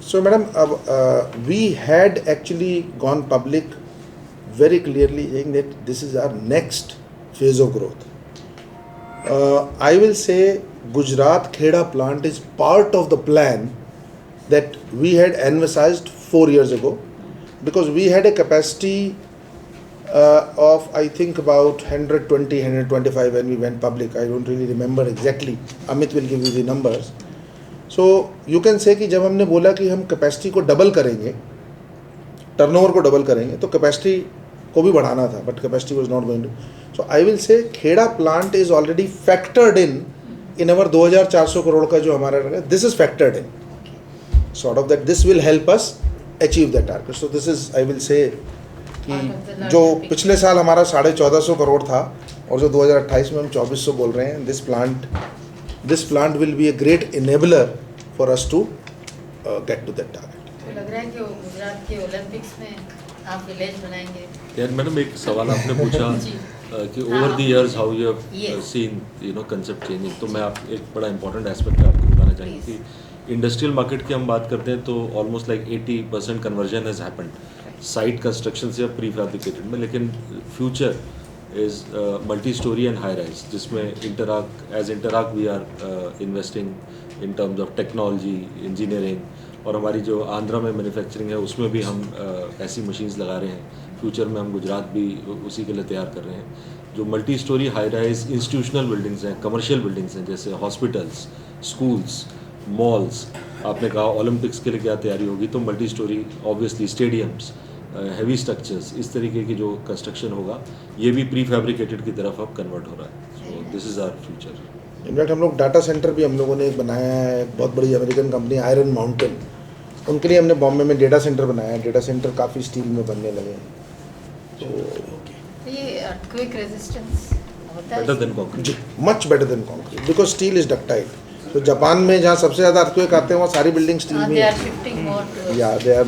So, madam, we had actually gone public very clearly saying that this is our next phase of growth. I will say Gujarat Kheda plant is part of the plan that we had envisaged 4 years ago, because we had a capacity of I think about 120, 125 when we went public. I don't really remember exactly. Amit will give you the numbers. So you can say कि जब हमने बोला कि हम capacity को double करेंगे, turnover को double करेंगे, तो कैपेसिटी को भी बढ़ाना था, but capacity was not going to. So I will say Kheda plant is already factored in our 2400 crore का जो हमारा, this is factored in sort of that this will help us achieve that target. So this is I will say कि जो पिछले साल हमारा 1450 करोड़ था और जो 2028 में हम 2400 बोल रहे हैं, this plant will be a great enabler for us to get to that target. तो लग रहा है कि गुजरात के ओलंपिक्स में आप विलेज बनाएंगे. यार मैडम एक सवाल आपने पूछा कि over the years how you have seen concept changing, तो मैं आप एक बड़ा इंपॉर्टेंट एस्पेक्ट आपको बताना चाहेंगे कि इंडस्ट्रियल मार्केट की हम बात करते हैं तो almost like 80% conversion has happened site construction से प्री फैब्रिकेटेड में, लेकिन future is multi-story and high-rise, जिसमें इंटराक we are investing in terms of technology, engineering, और हमारी जो आंध्रा में मैन्युफैक्चरिंग है उसमें भी हम ऐसी मशीन्स लगा रहे हैं. फ्यूचर में हम गुजरात भी उसी के लिए तैयार कर रहे हैं. जो multi storey high rise institutional buildings हैं, कमर्शियल बिल्डिंग्स हैं, जैसे हॉस्पिटल्स, स्कूल्स, मॉल्स, आपने कहा ओलंपिक्स के लिए क्या तैयारी होगी, तो multi storey obviously stadiums, heavy structures, इस तरीके की जो कंस्ट्रक्शन होगा ये भी प्री फैब्रिकेटेड की तरफ अब कन्वर्ट हो रहा है. So this is our future. In fact हम लोग डाटा सेंटर भी हम लोगों ने एक बनाया है, बहुत बड़ी अमेरिकन कंपनी आयरन माउंटेन, उनके लिए हमने बॉम्बे में डेटा सेंटर बनाया है. डेटा सेंटर काफ़ी स्टील में बनने लगे हैं. तो ये अर्थक्वेक रेजिस्टेंस होता है better than concrete, much better than concrete, because steel is ductile. तो जापान में जहाँ सबसे ज़्यादा अर्थक्वेक आते हैं वहाँ सारी बिल्डिंग स्टील में, दे आर शिफ्टिंग मोर या दे आर